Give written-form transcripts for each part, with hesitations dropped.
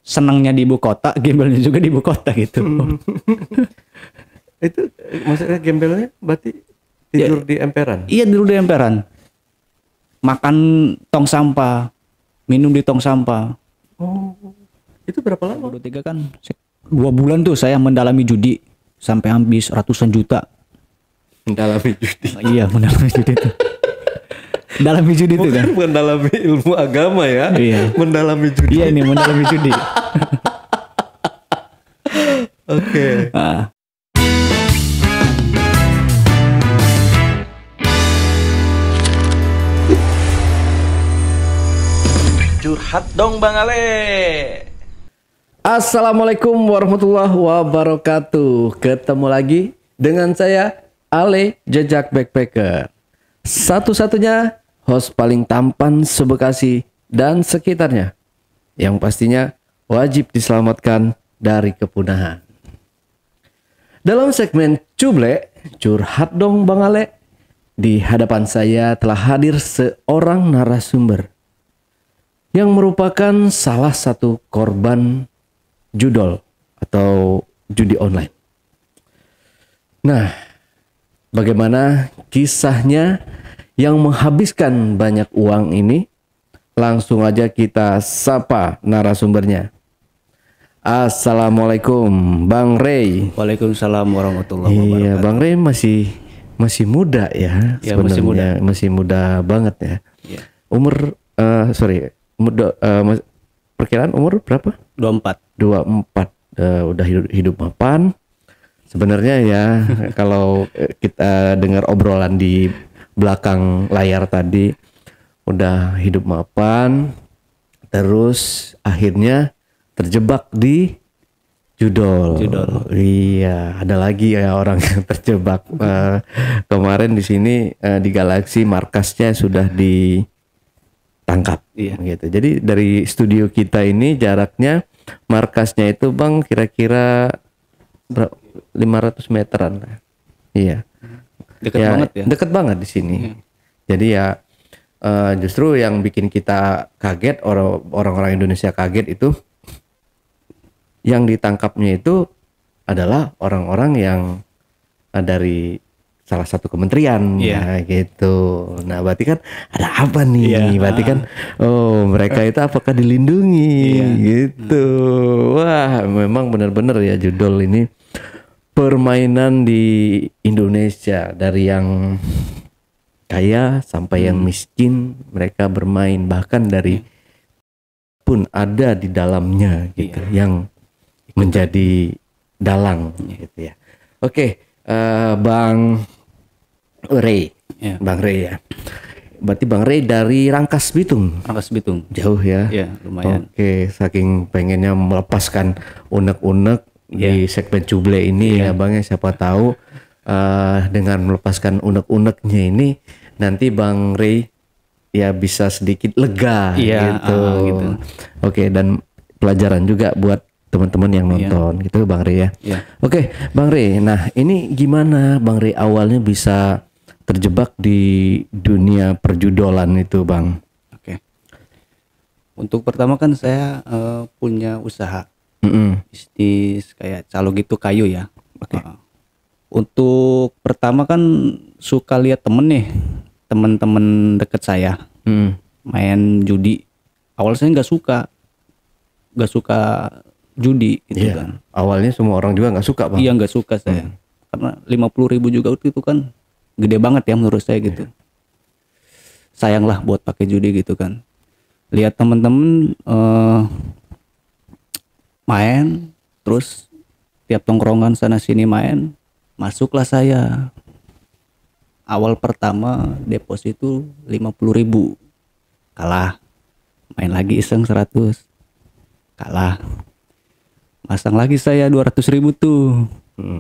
senangnya di ibu kota, gembelnya juga di ibu kota gitu. Itu maksudnya gembelnya berarti tidur di emperan? Iya, tidur di emperan. Makan tong sampah, minum di tong sampah. Oh, itu berapa lama? 2023 kan 2 bulan tuh saya mendalami judi sampai habis ratusan juta. Mendalami judi. Iya, mendalami judi itu. Mendalami judi itu kan. Bukan mendalami ilmu agama ya. Iya. Mendalami judi. Iya, ini mendalami judi. Oke. Nah, Curhat dong Bang Ale. Assalamualaikum warahmatullahi wabarakatuh. Ketemu lagi dengan saya Ale Jejak Backpacker. Satu-satunya host paling tampan se-Bekasi dan sekitarnya, yang pastinya wajib diselamatkan dari kepunahan. Dalam segmen Cuble, Curhat dong Bang Ale, di hadapan saya telah hadir seorang narasumber yang merupakan salah satu korban judol atau judi online. Nah, bagaimana kisahnya yang menghabiskan banyak uang ini? Langsung aja kita sapa narasumbernya. Assalamualaikum Bang Ray. Waalaikumsalam warahmatullahi wabarakatuh. Iya, Bang Ray masih muda ya, Ya, sebenarnya masih muda banget ya. Ya. Umur perkiraan umur berapa? 24. 24. Udah hidup mapan. Sebenarnya ya kalau kita dengar obrolan di belakang layar tadi, udah hidup mapan, terus akhirnya terjebak di judol. Iya, ada lagi ya orang yang terjebak. Kemarin di sini di Galaxy markasnya sudah ditangkap. Iya. Gitu. Jadi dari studio kita ini jaraknya markasnya itu Bang kira-kira 500 meteran. Iya. Dekat banget ya. Dekat banget di sini. Jadi ya justru yang bikin kita kaget, orang-orang Indonesia kaget itu yang ditangkapnya itu adalah orang-orang yang dari salah satu kementerian ya gitu. Nah, berarti kan ada apa nih? Berarti kan mereka itu apakah dilindungi gitu. Wah, memang benar-benar ya judol ini permainan di Indonesia, dari yang kaya sampai yang miskin mereka bermain, bahkan dari pun ada di dalamnya gitu yang menjadi dalang gitu ya. Oke, Bang Ray. Ya. Bang Ray ya. Berarti Bang Ray dari Rangkas Bitung. Rangkas Bitung. Jauh ya. Iya, lumayan. Oke, saking pengennya melepaskan unek-unek di segmen Cuble ini ya Bang ya, siapa tahu dengan melepaskan unek-uneknya ini nanti Bang Ray ya bisa sedikit lega gitu. Oke, dan pelajaran juga buat teman-teman yang nonton gitu Bang Ray ya. Oke, Bang Ray. Nah, ini gimana Bang Ray awalnya bisa terjebak di dunia perjudolan itu, Bang? Oke. Untuk pertama kan saya punya usaha bisnis kayak calo gitu, kayu ya. Untuk pertama kan suka lihat temen-temen deket saya main judi. Awal saya nggak suka judi gitu kan. Awalnya semua orang juga nggak suka, Bang. Iya, nggak suka saya. Karena 50.000 juga itu kan gede banget ya menurut saya gitu. Sayang lah buat pakai judi gitu kan. Lihat temen-temen main, terus tiap tongkrongan sana sini main, masuklah saya. Awal pertama deposito 50.000, kalah. Main lagi iseng 100, kalah. Masang lagi saya 200.000 tuh,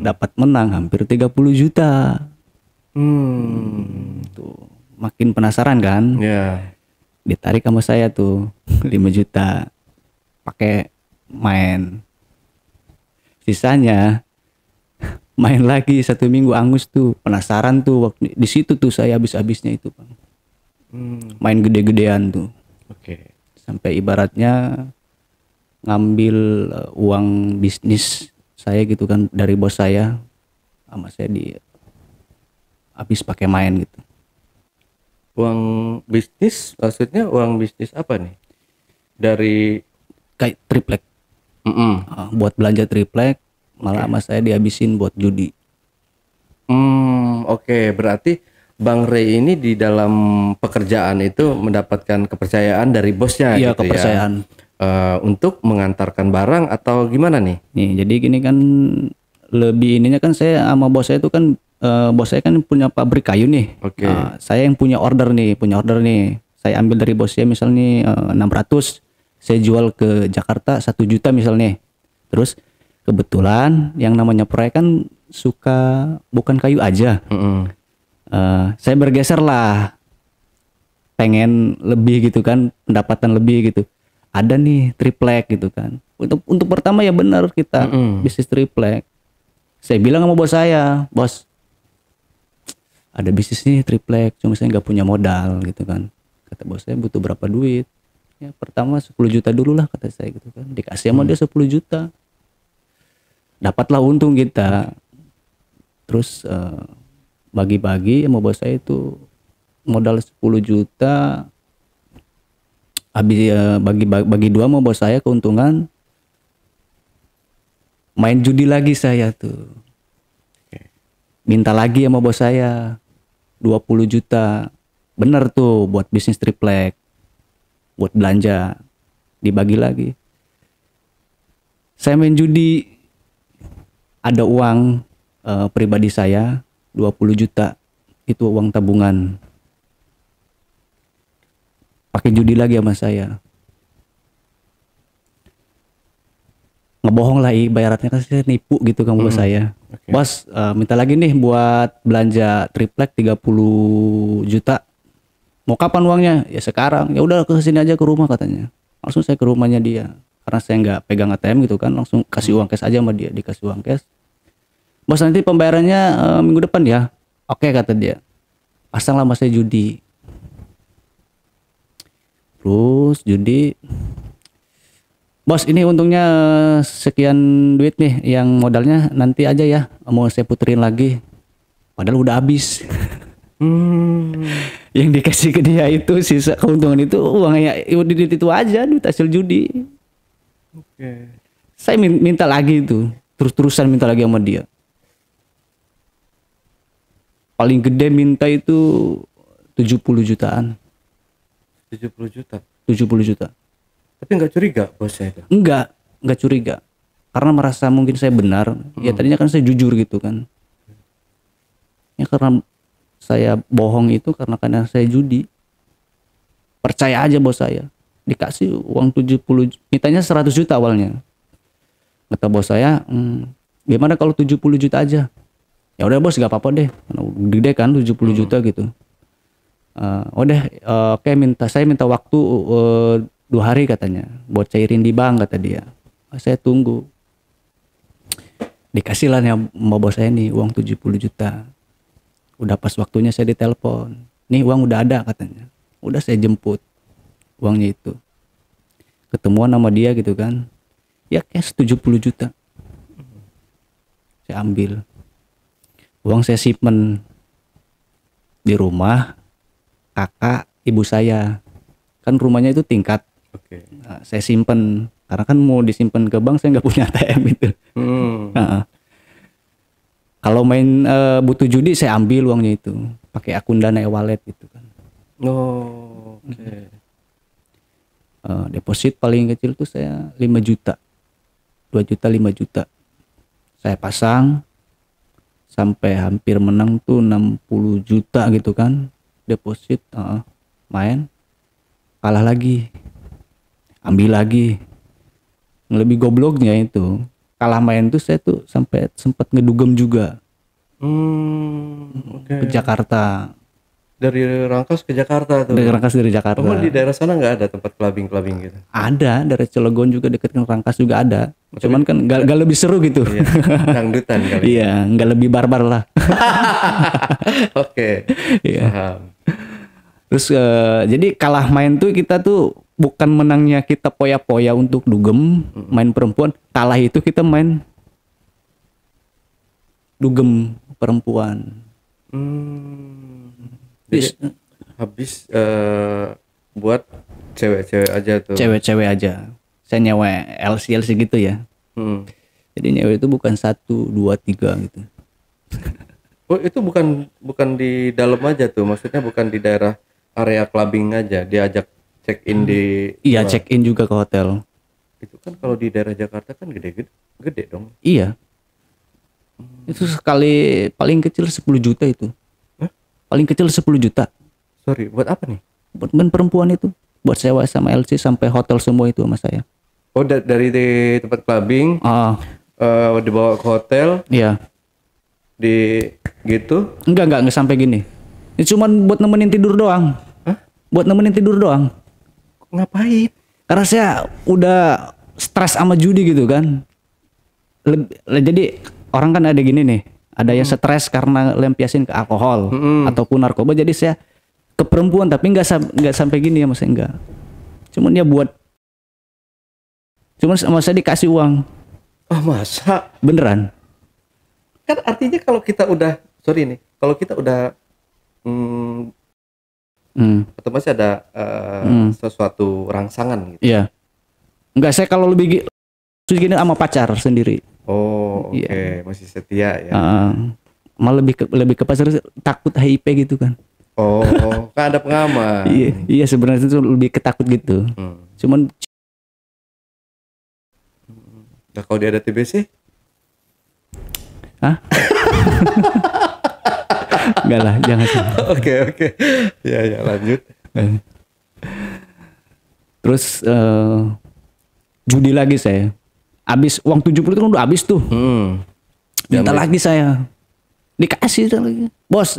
dapat menang hampir 30 juta. Tuh makin penasaran kan? Ditarik sama saya tuh 5 juta, pakai main. Sisanya main lagi 1 minggu angus tuh, penasaran tuh waktu di situ tuh saya habis-habisnya itu, Bang. Main gede-gedean tuh. Sampai ibaratnya ngambil uang bisnis saya gitu kan dari bos saya, sama saya habis pakai main gitu. Uang bisnis maksudnya uang bisnis apa nih? Dari Kayak triplek. Buat belanja triplek, malah sama saya dihabisin buat judi. Oke. Berarti Bang Rey ini di dalam pekerjaan itu mendapatkan kepercayaan dari bosnya Iya, gitu kepercayaan. ya. Untuk mengantarkan barang atau gimana nih? Nih, jadi gini kan, lebih ininya kan saya sama bos saya itu kan, bos saya kan punya pabrik kayu nih. Oke. Saya yang punya order nih. Saya ambil dari bos saya misal nih 600, saya jual ke Jakarta 1 juta misalnya. Terus kebetulan yang namanya proyek kan suka bukan kayu aja. Saya bergeser lah, pengen lebih gitu kan, pendapatan lebih gitu. Ada nih triplek gitu kan. Untuk pertama ya benar kita bisnis triplek. Saya bilang sama bos saya, bos, ada bisnis nih triplek, cuma saya nggak punya modal gitu kan. Kata bos saya, butuh berapa duit? Ya pertama 10 juta dulu lah, kata saya gitu kan. Dikasih sama dia 10 juta. Dapatlah untung kita. Terus bagi-bagi sama bos saya itu modal 10 juta. Habis bagi dua sama bos saya keuntungan. Main judi lagi saya tuh. Minta lagi sama bos saya 20 juta. Bener tuh buat bisnis triplek, buat belanja, dibagi lagi. Saya main judi, ada uang pribadi saya 20 juta, itu uang tabungan. Pakai judi lagi sama saya. Ngebohong lah, ibaratnya kan saya nipu gitu kan bos saya. Bos, minta lagi nih buat belanja triplek 30 juta. Mau kapan uangnya? Ya sekarang. Ya udah ke sini aja ke rumah katanya. Langsung saya ke rumahnya dia. Karena saya nggak pegang ATM gitu kan, langsung kasih uang cash aja sama dia, dikasih uang cash. Bos, nanti pembayarannya minggu depan ya. Oke, kata dia. Pasang lah sama saya judi. Terus judi. Bos, ini untungnya sekian duit nih, yang modalnya nanti aja ya, mau saya puterin lagi. Padahal udah habis. Yang dikasih ke dia itu sisa keuntungan itu uangnya itu aja, duit hasil judi. Saya minta lagi itu, terus-terusan minta lagi sama dia. Paling gede minta itu 70 jutaan. 70 juta. 70 juta. Tapi nggak curiga bosnya itu? Enggak curiga. Karena merasa mungkin saya benar. Ya tadinya kan saya jujur gitu kan. Ya karena saya bohong itu karena saya judi. Percaya aja bos saya. Dikasih uang 70, mintanya 100 juta awalnya. Kata bos saya, gimana kalau 70 juta aja? Ya udah bos, gak apa-apa deh. Gede kan 70 juta gitu. Oke, saya minta waktu 2 hari katanya buat cairin di bank, kata dia. Saya tunggu. Dikasih lah nih sama bos saya nih uang 70 juta. Udah pas waktunya saya ditelepon. Nih uang udah ada katanya. Udah saya jemput uangnya itu. Ketemuan sama dia gitu kan. Ya cash 70 juta. Saya ambil. Uang saya simpen di rumah kakak ibu saya. Kan rumahnya itu tingkat. Nah, saya simpen karena kan mau disimpan ke bank, saya nggak punya ATM itu. Kalau main butuh judi, saya ambil uangnya itu pakai akun Dana e-wallet gitu kan. Deposit paling kecil tuh saya 5 juta, 2 juta, 5 juta. Saya pasang sampai hampir menang tuh 60 juta gitu kan. Deposit main, kalah lagi, ambil lagi. Lebih gobloknya itu, kalah main tuh saya tuh sampai sempat ngedugem juga. Ke Jakarta. Dari Rangkas ke Jakarta tuh. Dari Rangkas, dari Jakarta. Di daerah sana nggak ada tempat clubbing gitu? Ada, dari Cilegon juga deket ke Rangkas juga ada. Cuman kan gak lebih seru gitu. Iya, dangdutan kali. Iya, nggak lebih barbar lah. Oke. Iya. Paham. Terus jadi kalah main tuh kita tuh bukan menangnya kita poya-poya untuk dugem main perempuan, kalah itu kita main dugem perempuan. Jadi habis buat cewek-cewek aja tuh. Cewek-cewek aja. Saya nyewa LC gitu ya. Jadi nyewa itu bukan 1, 2, 3 gitu. Oh itu bukan di dalam aja tuh, maksudnya bukan di daerah area clubbing aja, diajak check in di. Iya, check in juga ke hotel. Itu kan kalau di daerah Jakarta kan gede dong. Iya. Itu sekali paling kecil 10 juta itu. Hah? Paling kecil 10 juta. Sorry, buat apa nih? Buat main perempuan itu. Buat sewa sama LC sampai hotel semua itu sama saya. Oh dari di tempat clubbing dibawa ke hotel Iya. di gitu. Enggak sampai gini. Ini cuma buat nemenin tidur doang. Hah? Buat nemenin tidur doang. Ngapain? Karena saya udah stres sama judi gitu kan. Jadi orang kan ada gini nih, ada yang stres karena lampiasin ke alkohol ataupun narkoba. Jadi saya ke perempuan, tapi nggak sampai gini ya, maksudnya enggak. Cuman ya cuman sama saya dikasih uang. Oh masa? Beneran. Kan artinya kalau kita udah kalau kita udah atau masih ada sesuatu rangsangan gitu. Iya. Enggak, saya kalau lebih gini sama pacar sendiri. Oh oke. Iya. Masih setia ya. Malah lebih ke pacar, takut HIP gitu kan. Oh kan ada pengaman. Iya sebenarnya itu lebih ketakut gitu. Cuman Nah kalau dia ada TBC? Hah? Enggak lah, jangan. Oke. Ya lanjut. Terus judi lagi saya. Habis uang 70 itu kan udah habis tuh. Minta lagi saya. Dikasih lagi. Bos,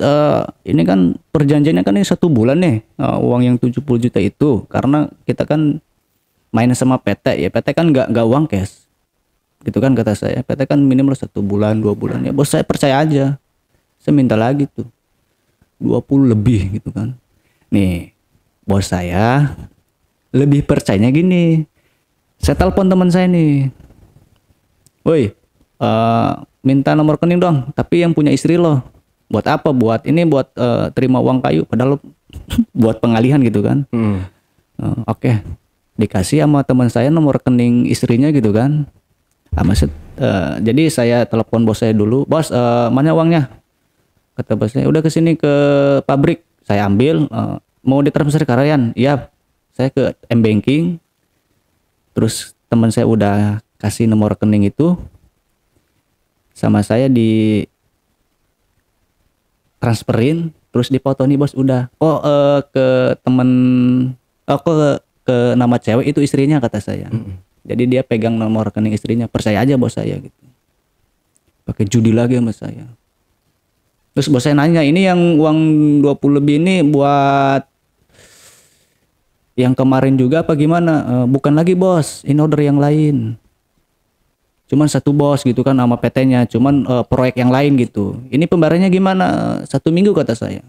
ini kan perjanjiannya kan ini 1 bulan nih. Uang yang 70 juta itu karena kita kan main sama PT ya. PT kan enggak uang cash. Gitu kan kata saya. PT kan minimal 1 bulan, 2 bulan ya. Bos saya percaya aja. Saya minta lagi tuh 20 lebih gitu kan. Nih bos saya lebih percayanya gini. Saya telepon teman saya nih. Woi, minta nomor rekening dong. Tapi yang punya istri loh. Buat apa? Buat terima uang kayu. Padahal buat pengalihan gitu kan. Oke. Dikasih sama teman saya nomor rekening istrinya gitu kan. Jadi saya telepon bos saya dulu. Bos, mana uangnya? Kata bosnya, udah kesini ke pabrik. Saya ambil, mau ditransfer ke Ryan. Iya, saya ke M-Banking. Terus teman saya udah kasih nomor rekening itu. Sama saya di transferin. Terus dipoto nih bos, udah. Ke temen, ke nama cewek itu istrinya kata saya. Jadi dia pegang nomor rekening istrinya. Percaya aja bos saya gitu. Pakai judi lagi sama saya. Terus bos saya nanya, ini yang uang 20 lebih ini buat yang kemarin juga apa gimana? Bukan lagi bos, ini order yang lain. Cuman 1 bos gitu kan sama PT-nya. Cuman proyek yang lain gitu. Ini pembayarannya gimana? 1 minggu kata saya.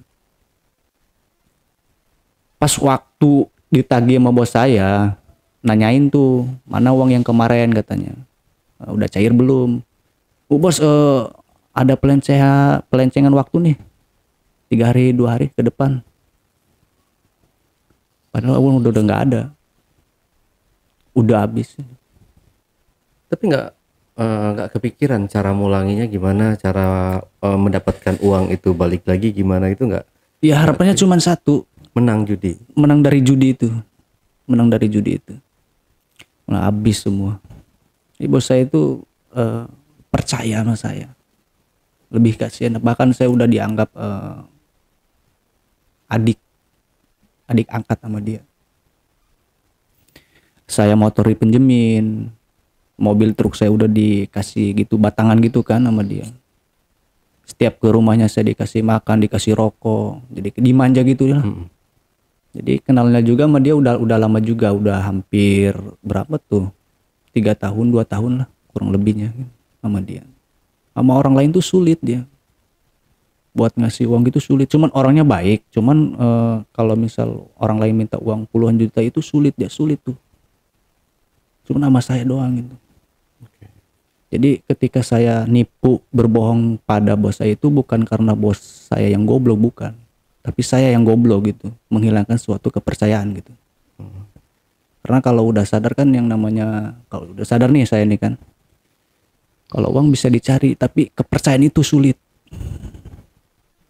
Pas waktu ditagih sama bos saya, nanyain tuh mana uang yang kemarin katanya. Udah cair belum? Bos ada pelencengan waktu nih 3 hari 2 hari ke depan. Padahal uang udah nggak ada, udah habis. Tapi nggak kepikiran cara mulanginya gimana, cara mendapatkan uang itu balik lagi gimana, itu nggak? Ya harapannya cuma 1, menang dari judi itu. Malah habis semua. Bos saya itu percaya sama saya, lebih kasihan. Bahkan saya udah dianggap adik angkat sama dia. Saya motor dipinjemin, mobil truk saya udah dikasih gitu batangan gitu kan sama dia. Setiap ke rumahnya saya dikasih makan, dikasih rokok, jadi dimanja gitu ya. Jadi kenalnya juga sama dia udah lama juga, udah hampir berapa tuh, 3 tahun 2 tahun lah kurang lebihnya sama dia. Sama orang lain tuh sulit dia. buat ngasih uang gitu sulit. Cuman orangnya baik. Cuman kalau misal orang lain minta uang puluhan juta itu sulit, dia sulit tuh. Cuman sama saya doang gitu. Jadi ketika saya nipu berbohong pada bos saya itu bukan karena bos saya yang goblok, bukan. Tapi saya yang goblok gitu, menghilangkan suatu kepercayaan gitu. Karena kalau udah sadar kan yang namanya, kalau udah sadar nih saya nih kan, kalau uang bisa dicari, tapi kepercayaan itu sulit.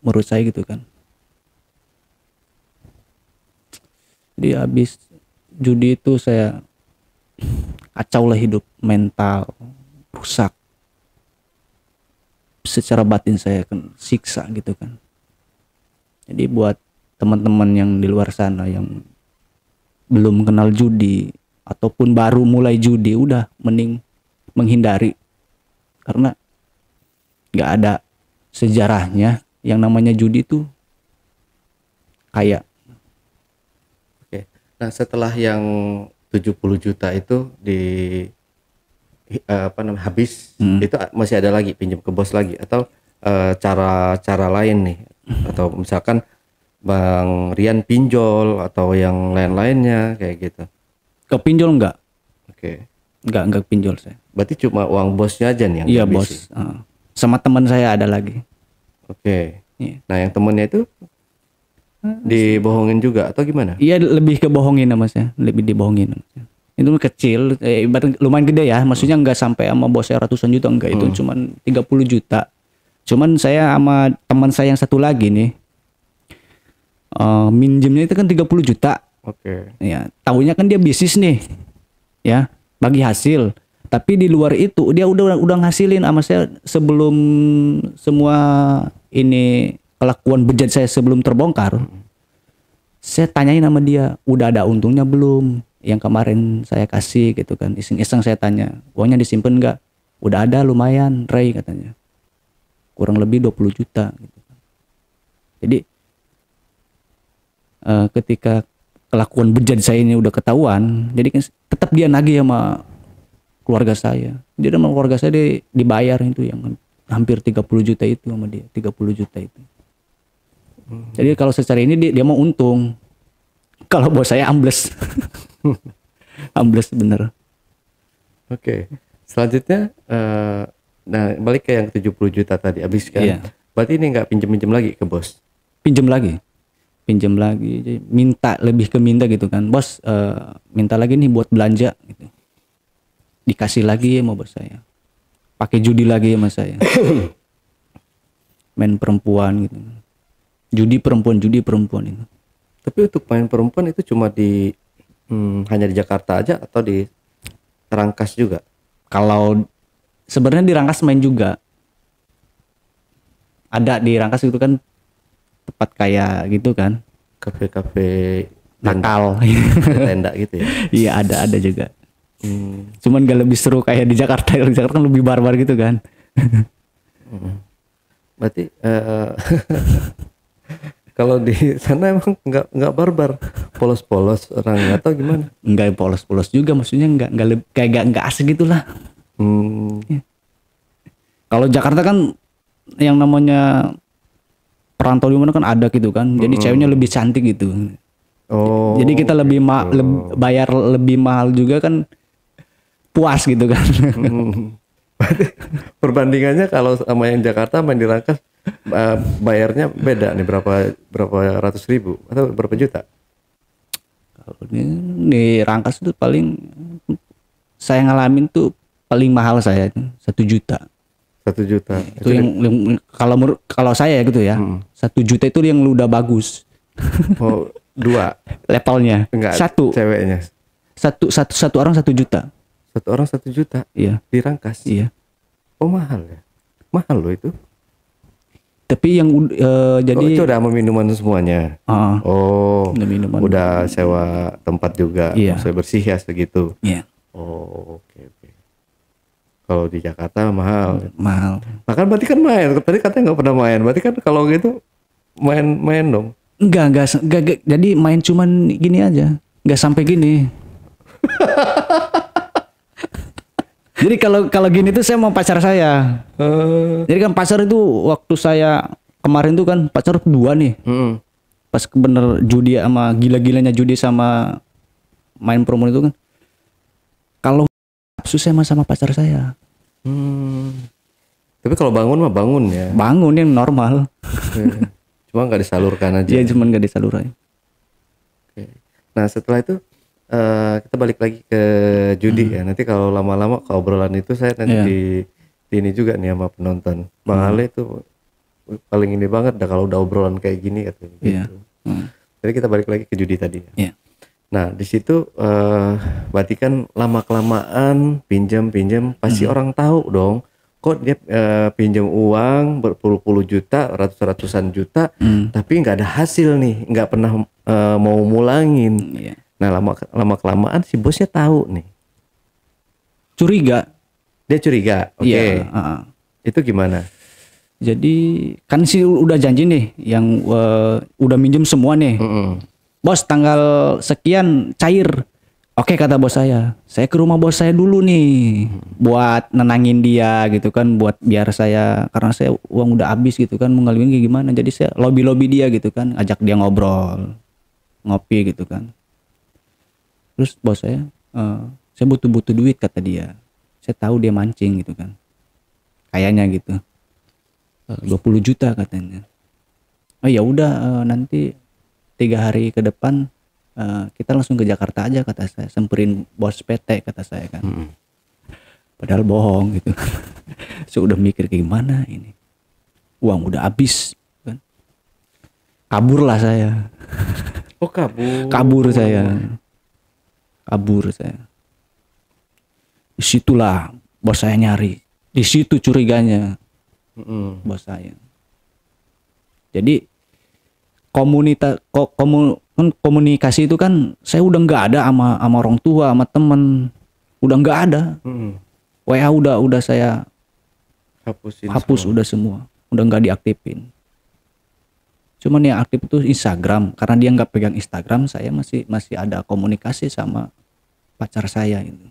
Menurut saya gitu kan. Jadi habis judi itu saya kacau lah hidup, mental rusak. Secara batin saya kan siksa gitu kan. Jadi buat teman-teman yang di luar sana yang belum kenal judi ataupun baru mulai judi, udah mending menghindari. Karena nggak ada sejarahnya yang namanya judi itu kaya. Oke. Nah, setelah yang 70 juta itu habis, itu masih ada lagi pinjam ke bos lagi atau cara lain nih, atau misalkan Bang Rian pinjol atau yang lain-lainnya kayak gitu? Ke pinjol enggak? Oke. Enggak pinjol saya. Berarti cuma uang bosnya aja nih yang Iya dihabisi? bos. Sama teman saya ada lagi. Oke. Iya. Nah, yang temennya itu dibohongin juga atau gimana? Iya, lebih kebohongin sama saya, lebih dibohongin. Itu kecil, ibarat lumayan gede ya, maksudnya nggak sampai sama bos saya ratusan juta, enggak, itu cuman 30 juta. Cuman saya sama teman saya yang satu lagi nih, minjemnya itu kan 30 juta. Oke. Ya, tahunya kan dia bisnis nih, ya, bagi hasil. Tapi di luar itu dia udah ngasilin sama saya sebelum semua ini kelakuan bejat saya sebelum terbongkar. Saya tanyain sama dia, udah ada untungnya belum? Yang kemarin saya kasih gitu kan, iseng-iseng saya tanya, uangnya disimpan nggak? Udah ada lumayan, Ray, katanya. Kurang lebih 20 juta gitu. Jadi ketika kelakuan bejat saya ini udah ketahuan, jadi kan tetap dia nagih sama keluarga saya. Dia sama keluarga saya dibayar itu yang hampir 30 juta itu sama dia, 30 juta itu. Jadi kalau secara ini dia mau untung. Kalau bos saya ambles. Ambles bener. Oke. Selanjutnya nah balik ke yang 70 juta tadi habis kan. Iya. Berarti ini nggak pinjem lagi ke bos? Pinjem lagi. Jadi minta, lebih ke minta gitu kan. Bos minta lagi nih buat belanja gitu. Dikasih lagi sama bos saya. Pakai judi lagi sama saya. Main perempuan gitu. Judi perempuan itu. Tapi untuk main perempuan itu cuma hanya di Jakarta aja atau di Rangkas juga? Kalau sebenarnya di Rangkas main juga. Ada di Rangkas itu kan tempat kayak gitu kan. Kafe-kafe Nakal. tenda gitu ya. Iya, ada juga. Cuman gak lebih seru kayak di Jakarta. Di Jakarta kan lebih barbar gitu kan. Berarti kalau di sana emang nggak barbar, polos-polos orang atau gimana? Enggak polos-polos juga, maksudnya enggak asik gitulah. Ya. Kalau Jakarta kan yang namanya perantau di mana kan ada gitu kan. Jadi ceweknya lebih cantik gitu. Oh. Jadi kita lebih bayar lebih mahal juga kan, puas gitu kan. Perbandingannya kalau sama yang Jakarta main di Rangkas bayarnya beda nih, berapa ratus ribu atau berapa juta? Kalau di Rangkas itu paling saya ngalamin tuh paling mahal saya 1 juta. 1 juta. Itu yang kalau saya gitu ya. 1 juta itu yang udah bagus. Oh, 2 levelnya. Enggak, satu ceweknya. Satu orang 1 juta. Satu orang 1 juta. Iya. Di Rangkas. Iya. Oh, mahal ya. Mahal loh itu. Tapi yang jadi itu udah sama minuman semuanya. Minuman. Udah sewa tempat juga. Iya. Saya bersih ya segitu. Iya. Oh, oke. Kalau di Jakarta mahal. Mahal. Berarti kan main. Tadi katanya nggak pernah main. Berarti kan kalau gitu main dong. Enggak. Jadi main cuman gini aja. Enggak sampai gini. Jadi kalau gini tuh saya mau pacar saya. Jadi kan pacar itu waktu saya kemarin tuh kan pacar 2 nih. Mm-mm. Pas bener judi sama gila-gilanya judi sama main promo itu kan. Kalau susah sama pacar saya. Tapi kalau bangun mah bangun ya. Bangun yang normal. Cuma nggak disalurkan aja. Dia cuman gak disalurin. Oke. Nah setelah itu kita balik lagi ke judi ya. Nanti kalau lama-lama ke obrolan itu saya nanti Iya. di ini juga nih sama penonton. Bang Ale tuh paling ini banget dah kalau udah obrolan kayak gini katanya. Iya. Gitu. Jadi kita balik lagi ke judi tadi ya. Iya. Nah di situ berarti kan lama kelamaan pinjam pasti orang tahu dong. Kok dia pinjam uang berpuluh-puluh juta, ratusan juta, tapi nggak ada hasil nih, nggak pernah mau mulangin. Iya. Nah lama kelamaan si bosnya tahu nih, Curiga. dia curiga. Oke, Iya. itu gimana? Jadi kan sih udah janji nih yang udah minjem semua nih. Bos tanggal sekian cair. Oke kata bos saya ke rumah bos saya dulu nih buat nenangin dia gitu kan, buat biar saya, karena saya uang udah habis gitu kan, mau ngalihin kayak gimana, jadi saya lobby dia gitu kan, ajak dia ngobrol ngopi gitu kan. Terus bos saya butuh duit kata dia, saya tahu dia mancing gitu kan, kayaknya gitu 20 juta katanya. Oh ya udah nanti 3 hari ke depan kita langsung ke Jakarta aja kata saya, semperin bos PT kata saya kan. Padahal bohong gitu. Saya udah mikir kayak gimana ini, uang udah habis kan, kabur lah saya. Oh kabur. kabur saya disitulah bos saya nyari, di situ curiganya bos saya. Jadi komunikasi itu kan saya udah nggak ada sama orang tua, sama temen, udah nggak ada. WA udah saya hapus semua. udah semua, udah nggak diaktifin. Cuman yang aktif itu Instagram, karena dia nggak pegang Instagram, saya masih ada komunikasi sama pacar saya itu.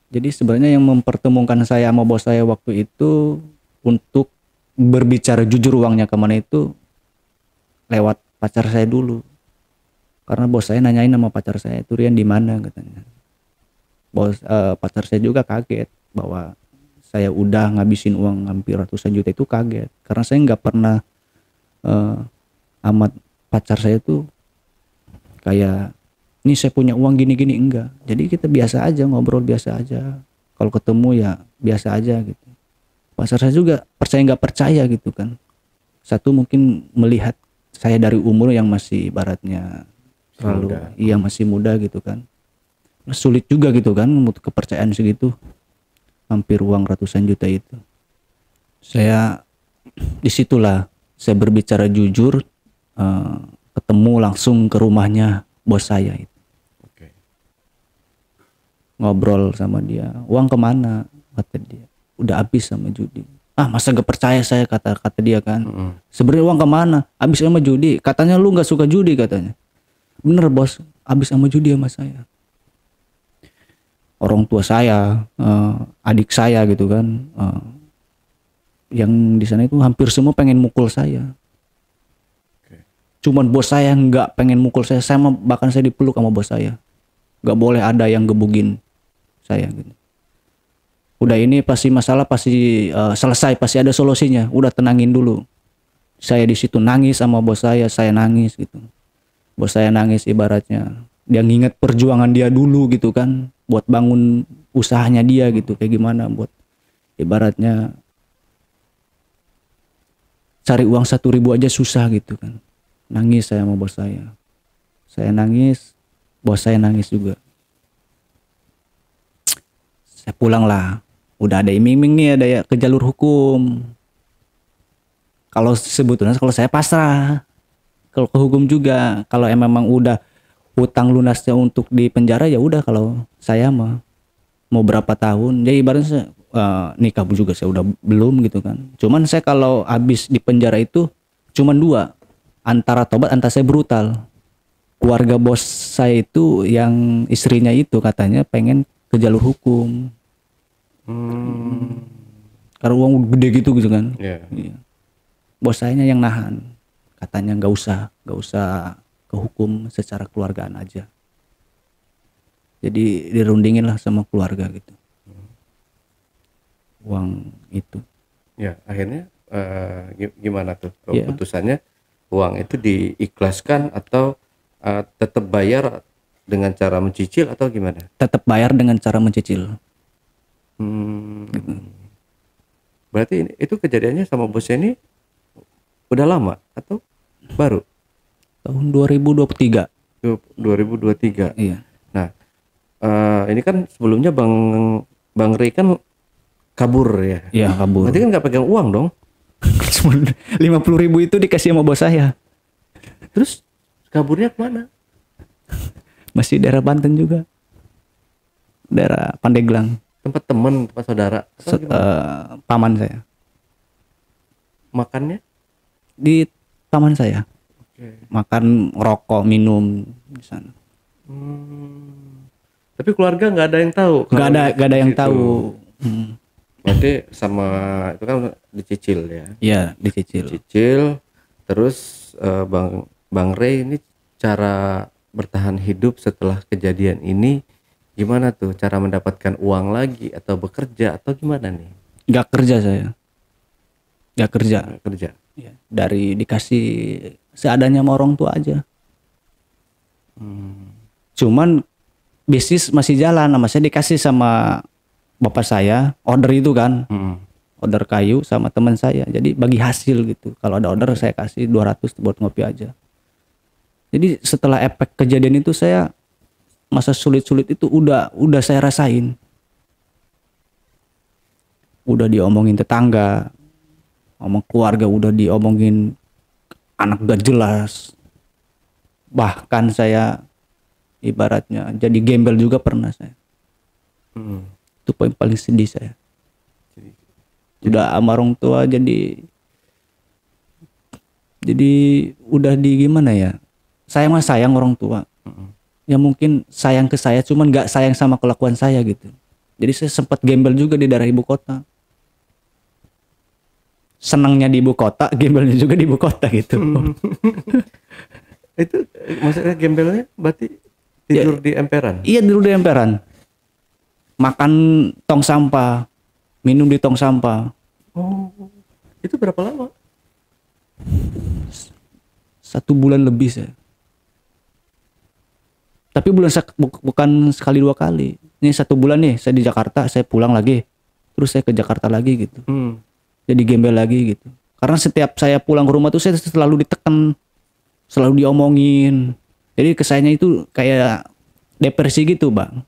Jadi sebenarnya yang mempertemukan saya sama bos saya waktu itu untuk berbicara jujur uangnya kemana itu lewat pacar saya dulu. Karena bos saya nanyain sama pacar saya itu, Rian di mana katanya. Pacar saya juga kaget bahwa saya udah ngabisin uang hampir ratusan juta, itu kaget. Karena saya nggak pernah amat pacar saya itu kayak ini saya punya uang gini-gini, enggak. Jadi kita biasa aja, ngobrol biasa aja. Kalau ketemu ya biasa aja gitu. Pacar saya juga nggak percaya gitu kan. Satu mungkin melihat saya dari umur yang masih ibaratnya terlalu masih muda gitu kan. Sulit juga gitu kan untuk kepercayaan segitu. Hampir uang ratusan juta itu. Saya disitulah saya berbicara jujur, ketemu langsung ke rumahnya bos saya itu. Ngobrol sama dia, uang kemana kata dia, udah habis sama judi. Masa gak percaya saya, kata dia kan. Sebenarnya uang kemana? Habis sama judi. Katanya lu nggak suka judi katanya. Bener bos, habis sama judi sama saya. Orang tua saya, adik saya gitu kan, yang di sana itu hampir semua pengen mukul saya. Cuman bos saya nggak pengen mukul saya bahkan saya dipeluk sama bos saya. Nggak boleh ada yang gebugin saya gitu. Udah ini pasti masalah pasti selesai, pasti ada solusinya. Udah tenangin dulu. Saya di situ nangis sama bos saya nangis gitu. Bos saya nangis ibaratnya dia nginget perjuangan dia dulu gitu kan, buat bangun usahanya dia gitu, kayak gimana buat ibaratnya cari uang 1.000 aja susah gitu kan. Nangis saya sama bos saya. Saya nangis, bos saya nangis juga. Saya pulang lah. Udah ada iming-iming nih, ada ya ke jalur hukum. Kalau sebetulnya kalau saya pasrah, kalau ke hukum juga. Kalau memang udah hutang lunasnya untuk di penjara ya udah, kalau saya mah mau berapa tahun. Jadi ibaratnya nikah juga saya udah belum gitu kan. Cuman saya kalau habis di penjara itu cuman 2, antara tobat antara saya brutal. Keluarga bos saya itu yang istrinya itu katanya pengen ke jalur hukum. Karena uang gede gitu kan. Iya. Iya. Bos saya yang nahan. Katanya nggak usah ke hukum, secara keluargaan aja. Jadi dirundingin lah sama keluarga gitu. Uang itu. Ya, akhirnya gimana tuh Iya. keputusannya? Uang itu diikhlaskan atau tetap bayar dengan cara mencicil atau gimana? Tetap bayar dengan cara mencicil. Berarti itu kejadiannya sama bosnya ini udah lama atau baru? Tahun 2023. 2023. Iya. Nah, ini kan sebelumnya Bang Rey kan kabur ya. Iya, kabur. Berarti kan nggak pegang uang dong. Cuma 50.000 itu dikasih sama bos saya. Terus kaburnya kemana? Masih daerah Banten juga. Daerah Pandeglang. Tempat teman, tempat saudara. Atau gimana? Paman saya. Makannya? Di taman saya. Oke. Makan, rokok, minum di sana. Tapi keluarga nggak ada yang tahu. Nggak ada yang tahu. Berarti sama itu kan dicicil ya. Iya, dicicil. Cicil. Terus Bang Rey ini cara bertahan hidup setelah kejadian ini gimana tuh? Cara mendapatkan uang lagi atau bekerja atau gimana nih? Nggak kerja saya. Nggak kerja. Kerja. Ya, dari dikasih seadanya sama orang tua aja. Cuman bisnis masih jalan, sama saya dikasih sama bapak saya order itu kan, order kayu sama teman saya. Jadi bagi hasil gitu. Kalau ada order saya kasih 200 buat ngopi aja. Jadi setelah efek kejadian itu saya masa sulit-sulit itu udah saya rasain. Udah diomongin tetangga, sama keluarga udah diomongin anak gak jelas. Bahkan saya ibaratnya jadi gembel juga pernah saya. Itu paling sedih saya. Udah sama orang tua jadi udah di gimana ya? Saya mah sayang orang tua. Ya mungkin sayang ke saya, cuman nggak sayang sama kelakuan saya gitu. Jadi saya sempat gembel juga di daerah ibu kota. Senangnya di ibu kota, gembelnya juga di ibu kota gitu. Itu maksudnya gembelnya berarti tidur di emperan? Iya, tidur di emperan. Makan tong sampah, minum di tong sampah. Oh, itu berapa lama? 1 bulan lebih saya. Tapi bukan sekali 2 kali. Ini 1 bulan nih saya di Jakarta, saya pulang lagi. Terus saya ke Jakarta lagi gitu. Jadi gembel lagi gitu. Karena setiap saya pulang ke rumah tuh saya selalu ditekan, selalu diomongin. Jadi kesannya itu kayak depresi gitu, Bang.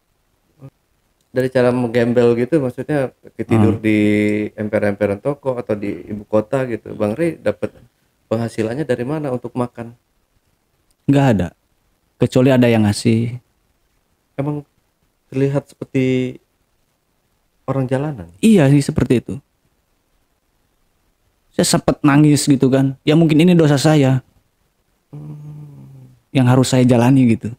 Dari cara menggembel gitu maksudnya tidur di emper-emperan toko atau di ibu kota gitu. Bang Rey dapat penghasilannya dari mana untuk makan? Nggak ada. Kecuali ada yang ngasih. Emang terlihat seperti orang jalanan? Iya sih seperti itu. Saya sempat nangis gitu kan. Ya mungkin ini dosa saya. Yang harus saya jalani gitu.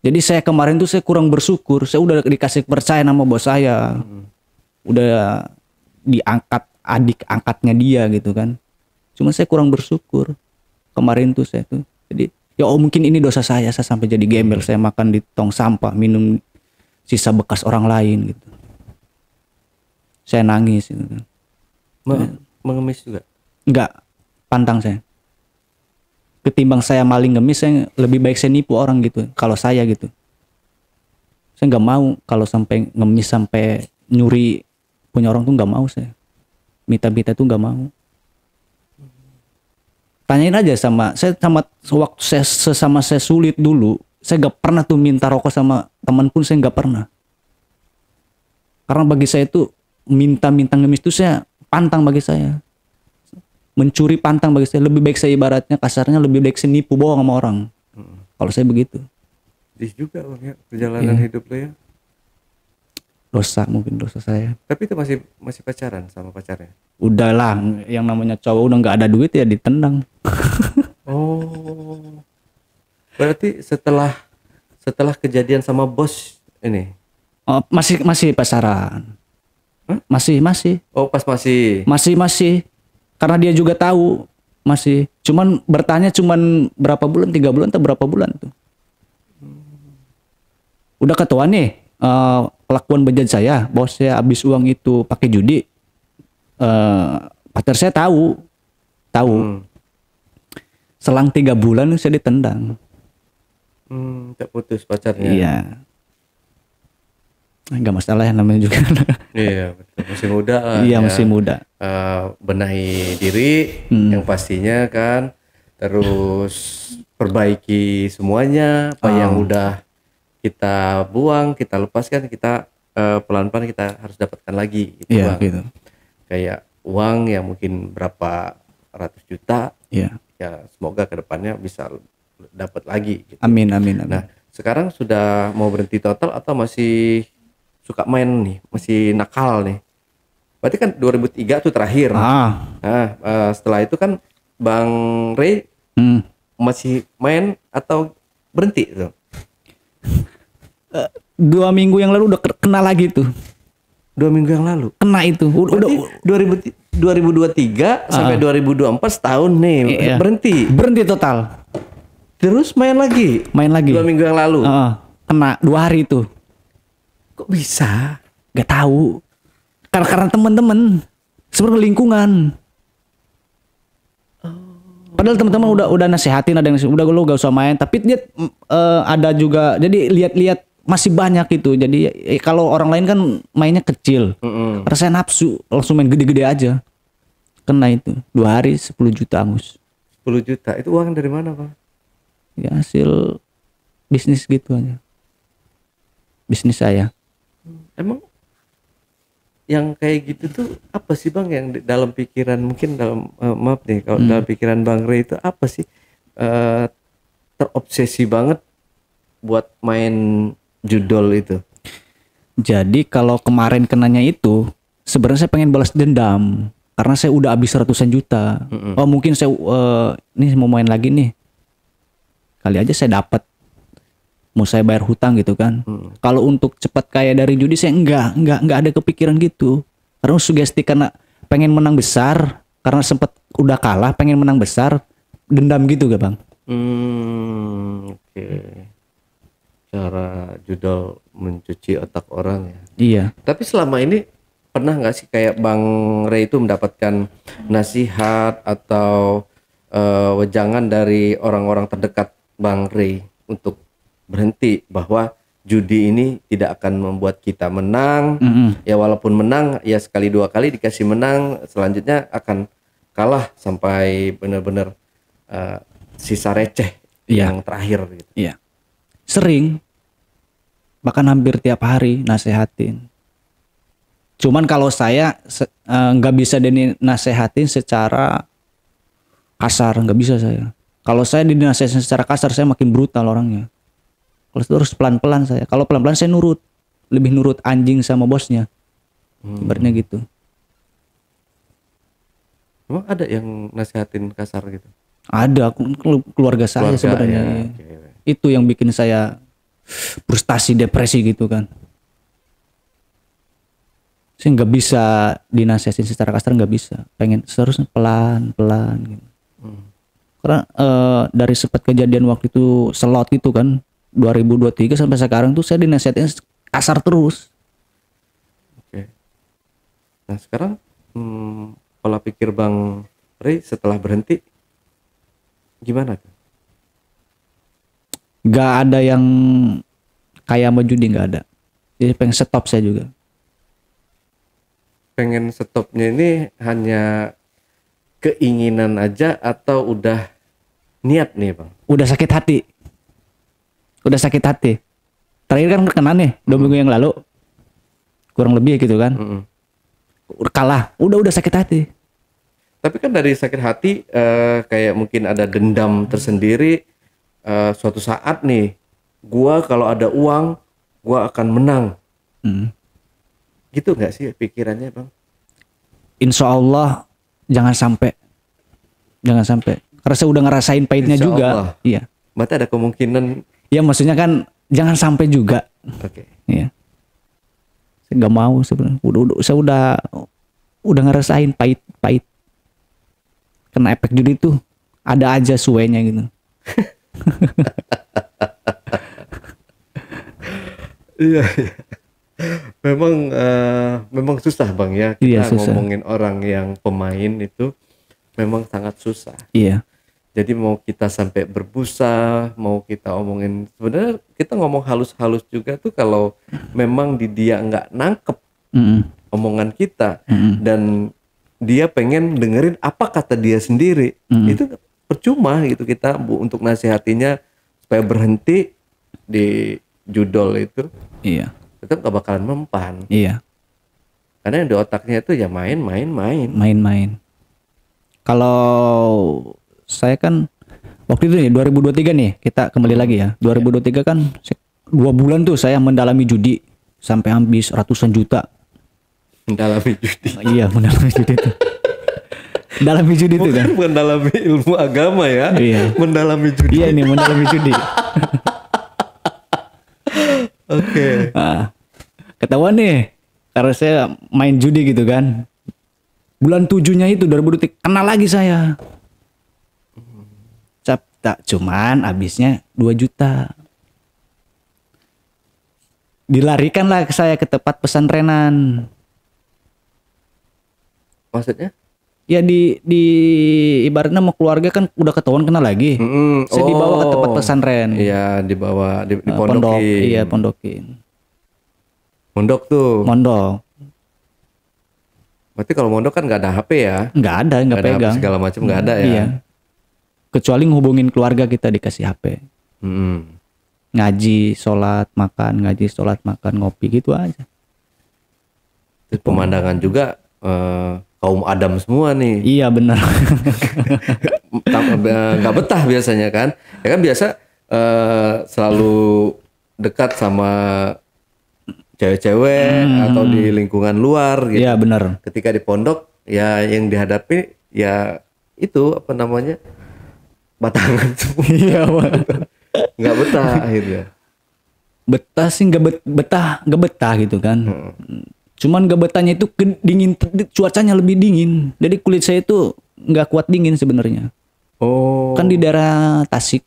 Jadi saya kemarin tuh saya kurang bersyukur. Saya udah dikasih kepercayaan sama bos saya. Udah diangkat adik angkatnya dia gitu kan. Cuma saya kurang bersyukur. Kemarin tuh saya tuh. Jadi ya mungkin ini dosa saya sampai jadi gembel. Saya makan di tong sampah, minum sisa bekas orang lain gitu. Saya nangis gitu kan. Mengemis juga? Enggak, pantang saya. Ketimbang saya maling ngemis, saya lebih baik saya nipu orang gitu. Kalau saya gitu, saya nggak mau kalau sampai ngemis sampai nyuri punya orang tuh nggak mau saya. Mita-mita tuh nggak mau. Tanyain aja sama waktu saya sulit dulu, saya nggak pernah tuh minta rokok sama teman pun saya nggak pernah. Karena bagi saya itu minta ngemis itu saya pantang bagi saya. Mencuri pantang bagi saya. Lebih baik saya ibaratnya kasarnya lebih baik saya nipu bohong sama orang. Kalau saya begitu. Sedih juga Bang ya perjalanan hidup lo ya. Mungkin dosa saya. Tapi itu masih pacaran sama pacarnya? Udahlah, yang namanya cowok udah nggak ada duit ya ditendang. Oh. Berarti setelah kejadian sama bos ini? Oh, masih pacaran. Masih. Oh, pas masih. Masih. Karena dia juga tahu masih. Cuman bertanya cuman berapa bulan, 3 bulan atau berapa bulan tuh. Udah ketahuan nih pelakuan bejat saya, bahwa saya habis uang itu pakai judi. Pacar saya tahu. Selang 3 bulan saya ditendang. Tak putus pacarnya. Iya. Enggak masalah ya namanya juga. Iya, betul. Masih muda lah. Iya, ya. masih muda. Benahi diri yang pastinya kan, terus perbaiki semuanya apa yang udah kita buang, kita lepaskan, kita pelan-pelan kita harus dapatkan lagi gitu, Iya, Bang. gitu. Kayak uang yang mungkin berapa ratus juta, Iya. ya semoga kedepannya bisa dapat lagi gitu. Amin. Nah, sekarang sudah mau berhenti total atau masih suka main nih, masih nakal nih? Berarti kan 2003 tuh terakhir. Nah, setelah itu kan Bang Ray masih main atau berhenti tuh? 2 minggu yang lalu udah kena lagi tuh. 2 minggu yang lalu. Kena itu. Udah 2023 sampai 2024 setahun nih Iya. berhenti total. terus main lagi 2 minggu yang lalu. Kena 2 hari itu. Kok bisa? Gak tahu. Karena teman-teman, sebenarnya lingkungan. Padahal teman-teman udah nasehatin, ada yang udah lo gak usah main, tapi dia ada juga, jadi lihat-lihat masih banyak itu. Jadi kalau orang lain kan mainnya kecil, karena saya nafsu langsung main gede-gede aja. Kena itu 2 hari 10 juta Angus. 10 juta itu uang dari mana, Bang? Ya hasil bisnis gitu aja. Bisnis saya. Emang yang kayak gitu tuh apa sih, Bang, yang dalam pikiran, mungkin dalam maaf nih kalau dalam pikiran Bang Ray itu apa sih terobsesi banget buat main judol itu? Jadi kalau kemarin kenanya itu sebenarnya saya pengen balas dendam karena saya udah habis ratusan juta. Oh mungkin saya nih mau main lagi nih, kali aja saya dapat, mau saya bayar hutang gitu kan. Kalau untuk cepat kaya dari judi saya enggak ada kepikiran gitu. Karena sugesti karena pengen menang besar, karena sempat udah kalah pengen menang besar, dendam gitu gak, Bang? Oke. Cara judol mencuci otak orang ya. Iya. Tapi selama ini pernah nggak sih kayak Bang Ray itu mendapatkan nasihat atau wejangan dari orang-orang terdekat Bang Ray untuk berhenti, bahwa judi ini tidak akan membuat kita menang. Ya walaupun menang ya sekali 2 kali dikasih menang, selanjutnya akan kalah sampai benar-benar sisa receh yang terakhir gitu. Iya. Sering, bahkan hampir tiap hari nasehatin. Cuman kalau saya nggak bisa dinasehatin secara kasar, nggak bisa saya. Kalau saya dinasehatin secara kasar saya makin brutal orangnya. Kalau terus pelan-pelan saya. Kalau pelan-pelan saya nurut, lebih nurut anjing sama bosnya. Ibaratnya gitu. Emang ada yang nasehatin kasar gitu? Ada, keluarga saya sebenarnya. Ya, Itu yang bikin saya frustasi, depresi gitu kan. Saya nggak bisa dinasihatin secara kasar, nggak bisa. Pengen seharusnya pelan-pelan gitu. Karena dari sempat kejadian waktu itu slot gitu kan, 2023 sampai sekarang tuh saya dinasihatin kasar terus. Oke. Nah sekarang pola pikir Bang Ray setelah berhenti gimana tuh? Gak ada yang kayak sama judi, gak ada. Jadi pengen stop saya juga. Pengen stopnya ini hanya keinginan aja atau udah niat nih, Bang? Udah sakit hati. Terakhir kan kena nih 2 minggu yang lalu, kurang lebih gitu kan. Kalah, udah sakit hati. Tapi kan dari sakit hati kayak mungkin ada dendam tersendiri. Suatu saat nih, gua kalau ada uang, gua akan menang. Gitu nggak sih pikirannya, Bang? Insya Allah jangan sampai. Karena saya udah ngerasain pahitnya Insya juga. Allah. Iya. Berarti ada kemungkinan. Ya maksudnya kan jangan sampai juga. Oke. Iya. Saya Saya gak mau sebenarnya. Saya udah ngerasain pahit. Kena efek judi tuh ada aja suenya gitu. Iya. Memang susah Bang ya. Iya, Kita susah. ngomongin orang yang pemain itu memang sangat susah. Iya. Jadi mau kita sampai berbusa, mau kita omongin, sebenarnya kita ngomong halus-halus juga tuh kalau memang dia nggak nangkep Mm-mm. omongan kita Mm-mm. dan dia pengen dengerin apa kata dia sendiri, itu percuma gitu kita untuk nasihatinya supaya berhenti di judol itu, Iya. tetap gak bakalan mempan Iya. karena yang di otaknya itu ya main. Main-main. Kalau saya kan waktu itu nih 2023 nih kita kembali lagi ya. 2023 kan 2 bulan tuh saya mendalami judi sampai habis ratusan juta. Mendalami judi. Iya, mendalami judi itu. Mendalami judi itu kan. Bukan mendalami ilmu agama ya. Iya. Mendalami judi. Iya ini mendalami judi. Oke. Nah, ketahuan nih karena saya main judi gitu kan. Bulan 7-nya itu 2023 kena lagi saya. Tak cuman habisnya 2 juta. Dilarikanlah saya ke tempat pesantrenan. Maksudnya? Ya di ibaratnya mau keluarga kan udah ketahuan kena lagi. Saya dibawa ke tempat pesantren. Iya, dibawa Pondok. dipondokin. Iya, pondokin. Mondok tuh. Mondok. Berarti kalau mondok kan nggak ada HP ya? Nggak ada, nggak Nggak ada HP pegang. segala macam nggak ada ya? Iya. Kecuali ngehubungin keluarga kita dikasih HP. Mm-mm. Ngaji, sholat, makan, ngaji, sholat, makan, ngopi gitu aja. Terus pemandangan juga kaum Adam semua nih. Iya benar. Nggak betah biasanya kan? Ya kan biasa selalu dekat sama cewek-cewek atau di lingkungan luar gitu. Iya benar. Ketika di pondok ya yang dihadapi ya itu apa namanya batangan semua. Iya. Nggak betah akhirnya. Betah sih nggak betah gitu kan. Cuman nggak betahnya itu dingin, cuacanya lebih dingin. Jadi kulit saya itu nggak kuat dingin sebenarnya. Oh. Kan di daerah Tasik,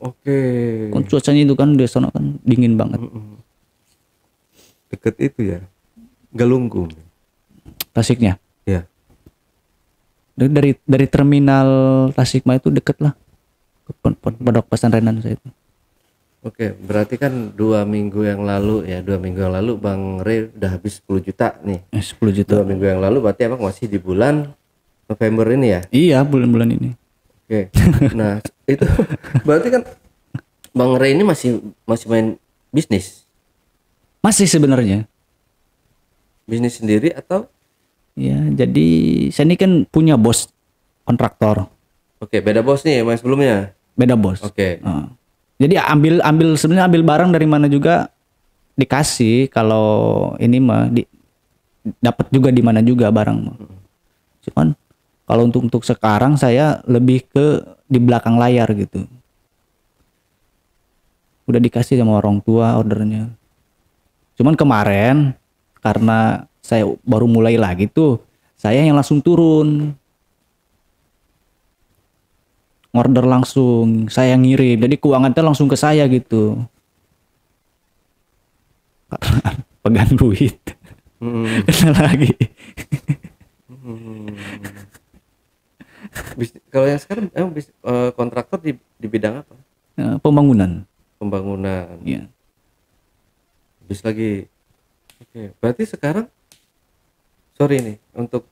Oke. kan cuacanya itu kan di sana kan dingin banget. Deket itu ya. Galunggung. Tasiknya. Ya. Dari terminal Tasikma itu deket lah. Ke pondok pesantrenan saya itu. Oke, berarti kan 2 minggu yang lalu Bang Ray udah habis 10 juta nih. 10 juta. 2 minggu yang lalu berarti emang masih di bulan November ini ya? Iya bulan-bulan ini. Oke. Nah, itu berarti kan Bang Ray ini masih main bisnis. Masih sebenarnya. Bisnis sendiri atau? Ya, jadi saya ini kan punya bos kontraktor. Oke, beda bos nih yang sebelumnya. Beda bos. Oke. Jadi sebenarnya ambil barang dari mana juga dikasih, kalau ini mah dapat juga di mana juga barang mah. Cuman kalau untuk sekarang saya lebih ke di belakang layar gitu. Udah dikasih sama orang tua ordernya. Cuman kemarin karena saya baru mulai lagi tuh, saya yang langsung turun. Order langsung, saya ngirim. Jadi keuangannya langsung ke saya gitu. Pegang duit. Kena lagi. Kalau yang sekarang kontraktor di bidang apa? Pembangunan. Pembangunan. Iya. Habis lagi. Oke, berarti sekarang sorry nih untuk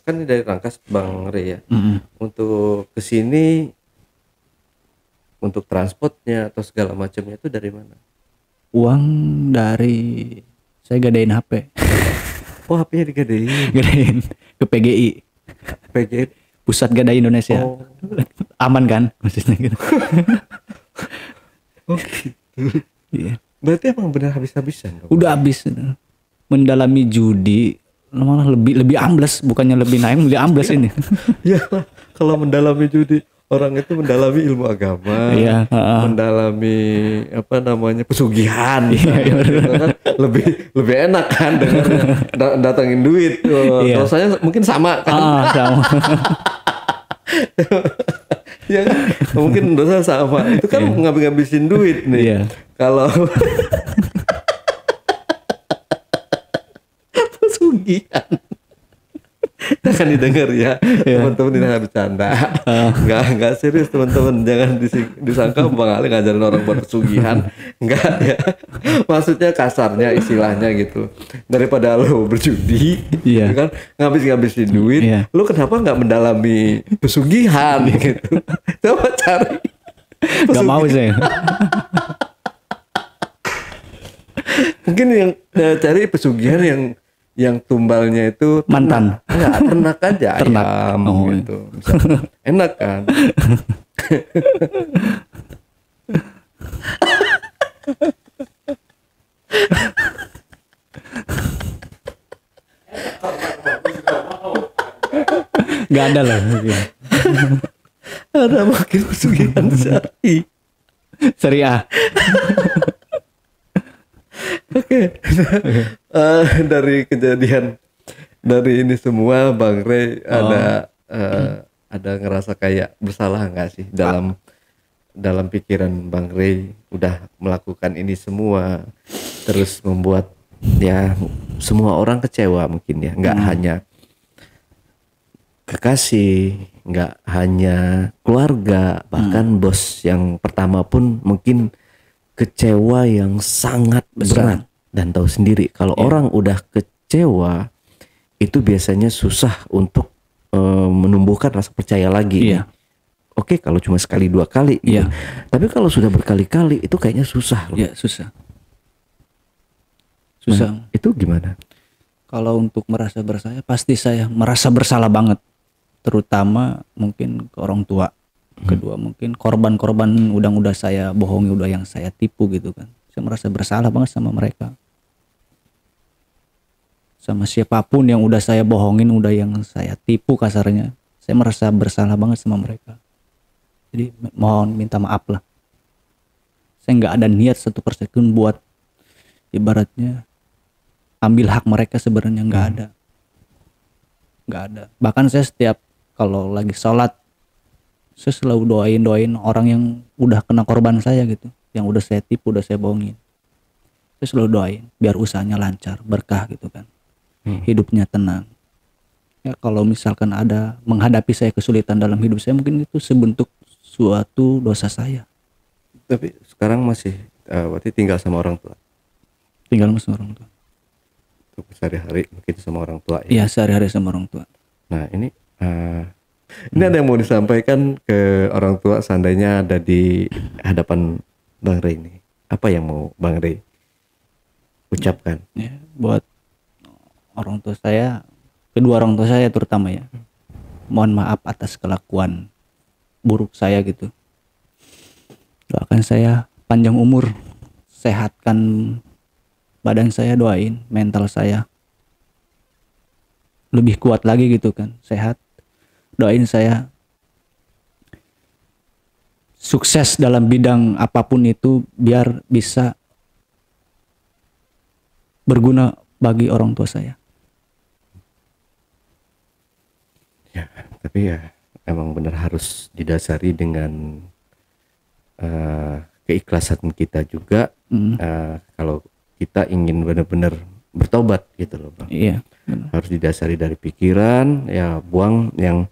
kan ini dari Rangkas Bang Ray ya. Untuk kesini untuk transportnya atau segala macamnya itu dari mana? Uang dari saya gadein HP. Oh, HP-nya digadein. Gadein ke PGI. PGI. Pusat Gadai Indonesia. Oh. Aman kan maksudnya gitu. Oh gitu. Iya. Berarti emang benar habis-habisan dong? Udah habis mendalami judi, malah lebih ambles, bukannya lebih naik, lebih ambles ini. Ya, kalau mendalami judi orang itu mendalami ilmu agama, Iya, heeh. mendalami apa namanya pesugihan, gitu kan lebih enak kan dengarnya datangin duit. Iya. Dosanya mungkin sama kan? Sama. Ya kan? Mungkin dosa sama. Itu kan ngabis-ngabisin duit nih. Iya. Kalau pesugihan jangan didengar ya teman-teman, ini hanya bercanda, nggak serius teman-teman, jangan disangka Bang Ali ngajarin orang buat pesugihan, nggak ya, maksudnya kasarnya istilahnya gitu, daripada lo berjudi, Iya. gitu kan ngabis-ngabisin duit, Iya. lo kenapa nggak mendalami pesugihan gitu, coba cari Gak mau saya. mungkin yang cari pesugihan yang tumbalnya itu Mantan. ternak aja Ternak. ayam Oh, gitu. Misalnya, enak kan. Gak ada lah. Ada makin pesugihan syar'i. Syariah. Oke. Dari kejadian dari ini semua Bang Rey ada ngerasa kayak bersalah nggak sih dalam pikiran Bang Rey udah melakukan ini semua, terus membuat ya semua orang kecewa mungkin ya, nggak hanya kekasih, nggak hanya keluarga, bahkan bos yang pertama pun mungkin kecewa yang sangat berat. Dan tahu sendiri kalau orang udah kecewa itu biasanya susah untuk menumbuhkan rasa percaya lagi. Iya. Oke, kalau cuma sekali dua kali gitu. Iya. Tapi kalau sudah berkali-kali itu kayaknya susah loh. Ya susah. Susah. Nah, itu gimana? Kalau untuk merasa bersalah, pasti saya merasa bersalah banget. Terutama mungkin ke orang tua. Kedua mungkin korban-korban udah saya bohongi, udah yang saya tipu gitu kan. Saya merasa bersalah banget sama mereka. Sama siapapun yang udah saya bohongin, udah yang saya tipu kasarnya. Saya merasa bersalah banget sama mereka. Jadi mohon minta maaf lah. Saya nggak ada niat 1% pun buat ibaratnya ambil hak mereka, sebenarnya nggak ada. Nggak ada. Bahkan saya setiap kalau lagi sholat, saya selalu doain orang yang udah kena korban saya gitu, yang udah saya tipu, udah saya bohongin. Saya selalu doain biar usahanya lancar, berkah gitu kan. Hidupnya tenang. Ya kalau misalkan ada menghadapi saya kesulitan dalam hidup saya, mungkin itu sebentuk suatu dosa saya. Tapi sekarang masih berarti tinggal sama orang tua. Tinggal sama orang tua. Untuk sehari-hari mungkin sama orang tua ya. Iya, sehari-hari sama orang tua. Nah, ini ada yang mau disampaikan ke orang tua seandainya ada di hadapan Bang Rey ini. Apa yang mau Bang Rey ucapkan? Ya, buat orang tua saya, kedua orang tua saya terutama ya. Mohon maaf atas kelakuan buruk saya gitu. Doakan saya panjang umur, sehatkan badan saya, doain mental saya lebih kuat lagi gitu kan, sehat. Doain saya sukses dalam bidang apapun itu, biar bisa berguna bagi orang tua saya. Ya, tapi ya emang benar harus didasari dengan keikhlasan kita juga. Kalau kita ingin benar-benar bertobat gitu loh Bang. Iya. Harus didasari dari pikiran, ya buang yang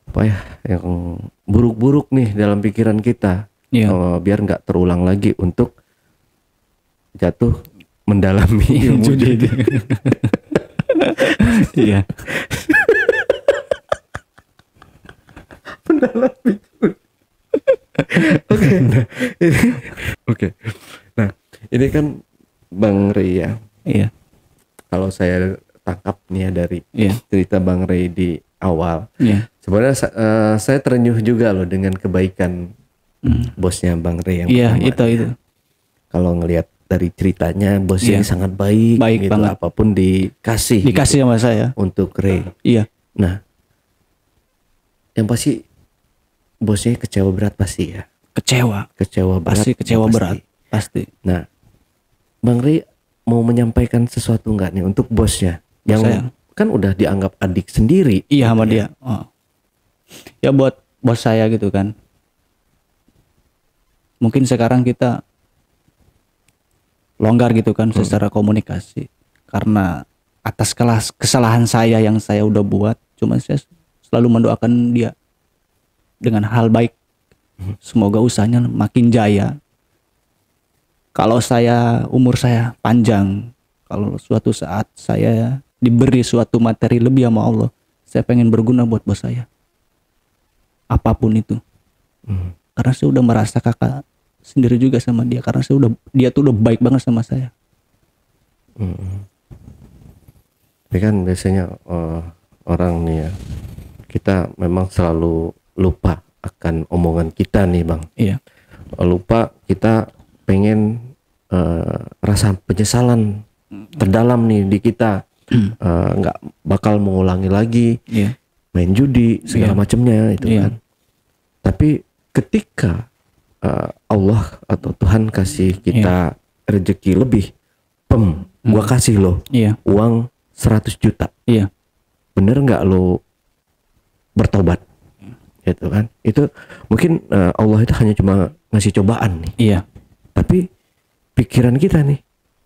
apa ya, yang buruk-buruk nih dalam pikiran kita. Iya. Biar nggak terulang lagi untuk jatuh mendalami ilmu judi. Iya. Mendalami judi. Oke. Nah, ini kan Bang Rey ya. Iya. Kalau saya tangkap nih ya dari Iya. cerita Bang Rey di awal, Iya. sebenarnya saya terenyuh juga loh dengan kebaikan bosnya Bang Rey yang Iya, pertama. itu. Kalau ngelihat dari ceritanya, bosnya Iya. ini sangat baik, Baik gitu, banget. apapun dikasih Dikasih sama saya. untuk Rey. Iya. Nah, yang pasti bosnya kecewa berat pasti ya. Kecewa. Kecewa berat. Pasti kecewa pasti. berat. Pasti. Nah, Bang Rey mau menyampaikan sesuatu nggak nih untuk bosnya yang Saya. kan udah dianggap adik sendiri? Iya sama dia. Oh. Ya buat bos saya gitu kan. Mungkin sekarang kita longgar gitu kan secara komunikasi. Karena atas kesalahan saya yang saya udah buat, cuma saya selalu mendoakan dia dengan hal baik. Semoga usahanya makin jaya. Kalau umur saya panjang, kalau suatu saat saya diberi suatu materi lebih sama Allah, saya pengen berguna buat bos saya. Apapun itu. Karena saya udah merasa kakak sendiri juga sama dia, karena dia tuh udah baik banget sama saya. Ini kan biasanya orang nih ya, kita memang selalu lupa akan omongan kita nih Bang. Iya. Lupa kita pengen rasa penyesalan terdalam nih di kita, nggak bakal mengulangi lagi Iya. main judi segala Iya. macamnya itu Iya. kan. Tapi ketika Allah atau Tuhan kasih kita rezeki lebih, gua kasih lo Iya. uang 100 juta, Iya. bener nggak lo bertobat? Gitu kan? Itu mungkin Allah itu hanya cuma ngasih cobaan nih, Iya. tapi pikiran kita nih,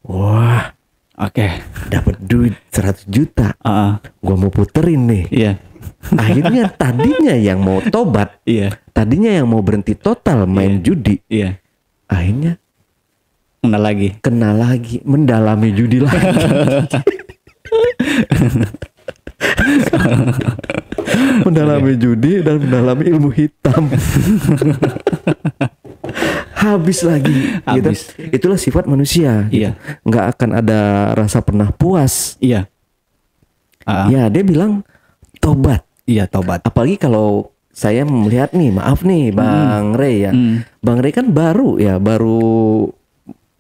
wah Oke. dapat duit 100 juta, gua mau puterin nih. Iya. Akhirnya tadinya yang mau tobat, Iya. tadinya yang mau berhenti total main judi, Iya. akhirnya Kenal lagi. kena lagi, mendalami judi lagi. Mendalami judi dan mendalami ilmu hitam. Habis lagi. Habis. Gitu. Itulah sifat manusia. Iya. Gitu. Nggak akan ada rasa pernah puas. Iya. Ya dia bilang tobat. Iya, tobat. Apalagi kalau saya melihat nih, maaf nih Bang Rey ya. Bang Rey kan baru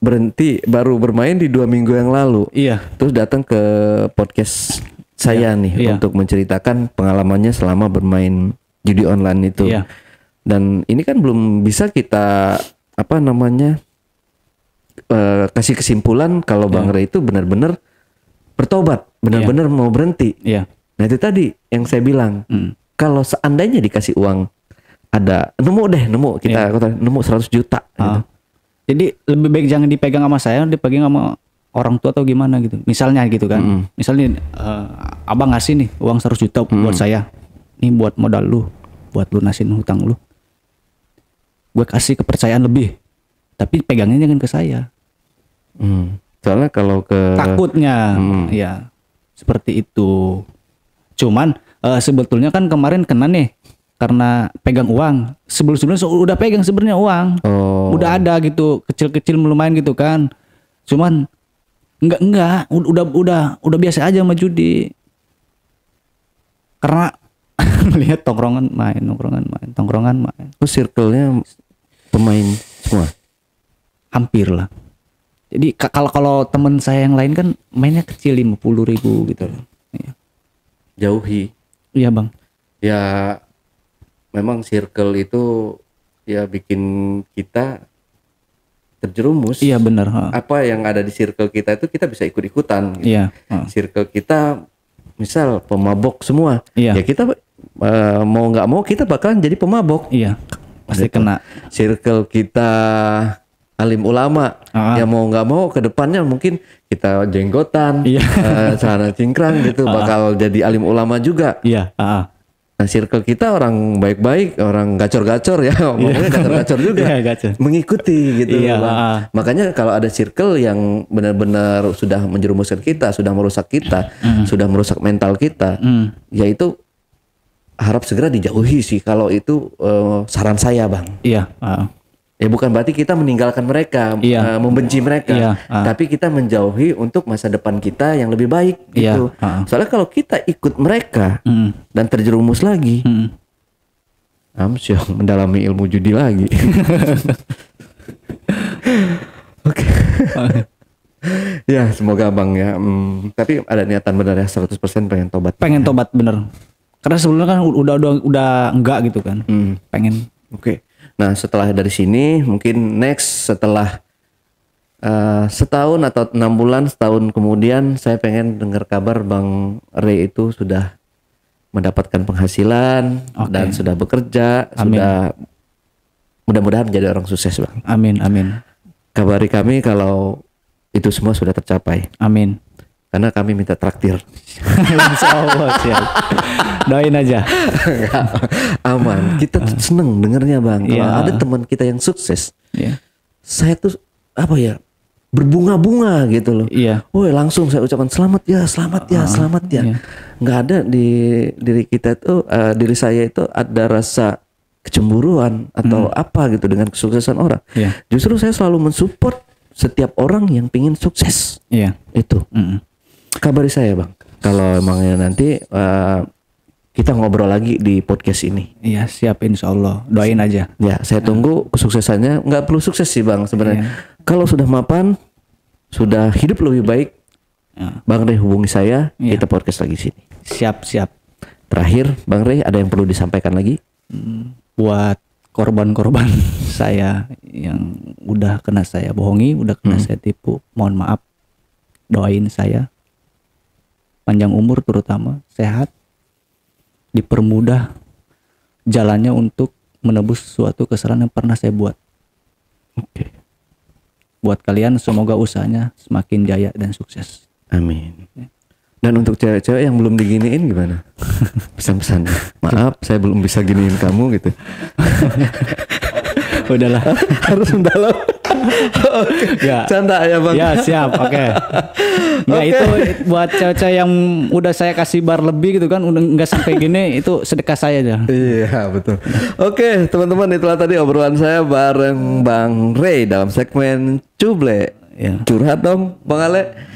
berhenti, baru bermain di 2 minggu yang lalu. Iya. Terus datang ke podcast saya nih Iya. untuk menceritakan pengalamannya selama bermain judi online itu. Iya. Dan ini kan belum bisa kita kasih kesimpulan kalau Bang Rey itu benar-benar bertobat, benar-benar mau berhenti. Iya. Nah itu tadi yang saya bilang, kalau seandainya dikasih uang, nemu kita nemu 100 juta. Gitu. Jadi lebih baik jangan dipegang sama saya, dipegang sama orang tua atau gimana gitu. Misalnya gitu kan. Misalnya abang ngasih nih uang 100 juta buat saya. Nih buat modal lu, buat lunasin hutang lu. Gue kasih kepercayaan lebih. Tapi pegangnya jangan ke saya. Soalnya kalau ke Takutnya ya seperti itu. Cuman sebetulnya kan kemarin kena nih karena pegang uang. Sebelum-sebelumnya udah pegang sebenarnya uang. Udah ada gitu, kecil-kecil lumayan gitu kan. Cuman enggak, udah biasa aja sama judi. Karena lihat tongkrongan main. circle-nya pemain semua. Hampir lah. Jadi kalau teman saya yang lain kan mainnya kecil 50.000 gitu. Iya. Jauhi. Iya bang. Ya memang circle itu ya bikin kita terjerumus. Iya benar. Apa yang ada di circle kita itu kita bisa ikut-ikutan. Gitu. Iya. Circle kita misal pemabok semua. Iya. Ya kita mau nggak mau kita bakalan jadi pemabok. Iya. Pasti Gitu. kena. Circle kita alim ulama. Ya mau nggak mau ke depannya mungkin kita jenggotan, Iya. celana cingkrang gitu bakal jadi alim ulama juga. Iya. Nah circle kita orang baik-baik, orang gacor-gacor ya, ngomongnya gacor-gacor juga, Iya, gacor. mengikuti gitu. Iya, Bang. Makanya kalau ada circle yang benar-benar sudah menjerumuskan kita, sudah merusak kita, sudah merusak mental kita, ya itu harap segera dijauhi sih. Kalau itu saran saya bang. Iya. Ya bukan berarti kita meninggalkan mereka, Iya. membenci mereka, Iya, tapi kita menjauhi untuk masa depan kita yang lebih baik gitu. Iya, Soalnya kalau kita ikut mereka dan terjerumus lagi, amsyong mendalami ilmu judi lagi. Oke. Ya semoga bang ya. Tapi ada niatan benar ya 100% pengen tobat. Pengen tobat bener. Karena sebelumnya kan udah enggak gitu kan. Pengen. Oke. Nah setelah dari sini mungkin next setelah setahun atau 6 bulan, setahun kemudian saya pengen dengar kabar Bang Ray itu sudah mendapatkan penghasilan dan sudah bekerja. Amin. Sudah mudah-mudahan menjadi orang sukses Bang. Amin, amin. Kabari kami kalau itu semua sudah tercapai. Amin. Karena kami minta traktir. Insya Allah, siap. Doain aja. Aman. Kita tuh seneng dengernya Bang. Kalau Iya. ada teman kita yang sukses, Iya. saya tuh apa ya, berbunga-bunga gitu loh. Iya. Woi, langsung saya ucapkan selamat ya, selamat ya, selamat ya. Iya. Nggak ada di diri kita tuh, diri saya itu ada rasa kecemburuan atau apa gitu dengan kesuksesan orang. Iya. Justru saya selalu mensupport setiap orang yang pingin sukses. Iya. Itu. Kabari saya Bang. Kalau emangnya nanti kita ngobrol lagi di podcast ini. Iya, siap insya Allah. Doain aja. Ya, saya tunggu kesuksesannya. Nggak perlu sukses sih Bang sebenarnya. Kalau sudah mapan, sudah hidup lebih baik, Bang Ray hubungi saya, kita podcast lagi sini. Siap, siap. Terakhir, Bang Ray ada yang perlu disampaikan lagi? Buat korban-korban saya yang udah kena saya bohongi, udah kena saya tipu, mohon maaf. Doain saya panjang umur, terutama sehat, dipermudah jalannya untuk menebus suatu kesalahan yang pernah saya buat. Oke. Buat kalian semoga usahanya semakin jaya dan sukses. Amin. Dan untuk cewek-cewek yang belum diginiin gimana? Pesan-pesan. Maaf, saya belum bisa giniin kamu gitu. Udahlah. Harus mendalam. Ya. Canda ya Bang. Ya siap, oke. Nggak, itu buat cewek-cewek yang udah saya kasih bar lebih gitu kan, udah nggak sampai gini, itu sedekah saya aja. Iya betul. Oke teman-teman, itulah tadi obrolan saya bareng Bang Ray dalam segmen Cuble. Ya. Curhat dong Bang Ale.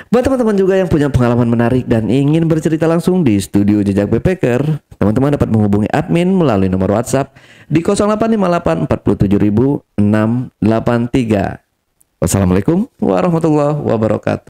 Buat teman-teman juga yang punya pengalaman menarik dan ingin bercerita langsung di studio Jejak Backpacker, teman-teman dapat menghubungi admin melalui nomor WhatsApp di 0858 47683. Wassalamualaikum warahmatullahi wabarakatuh.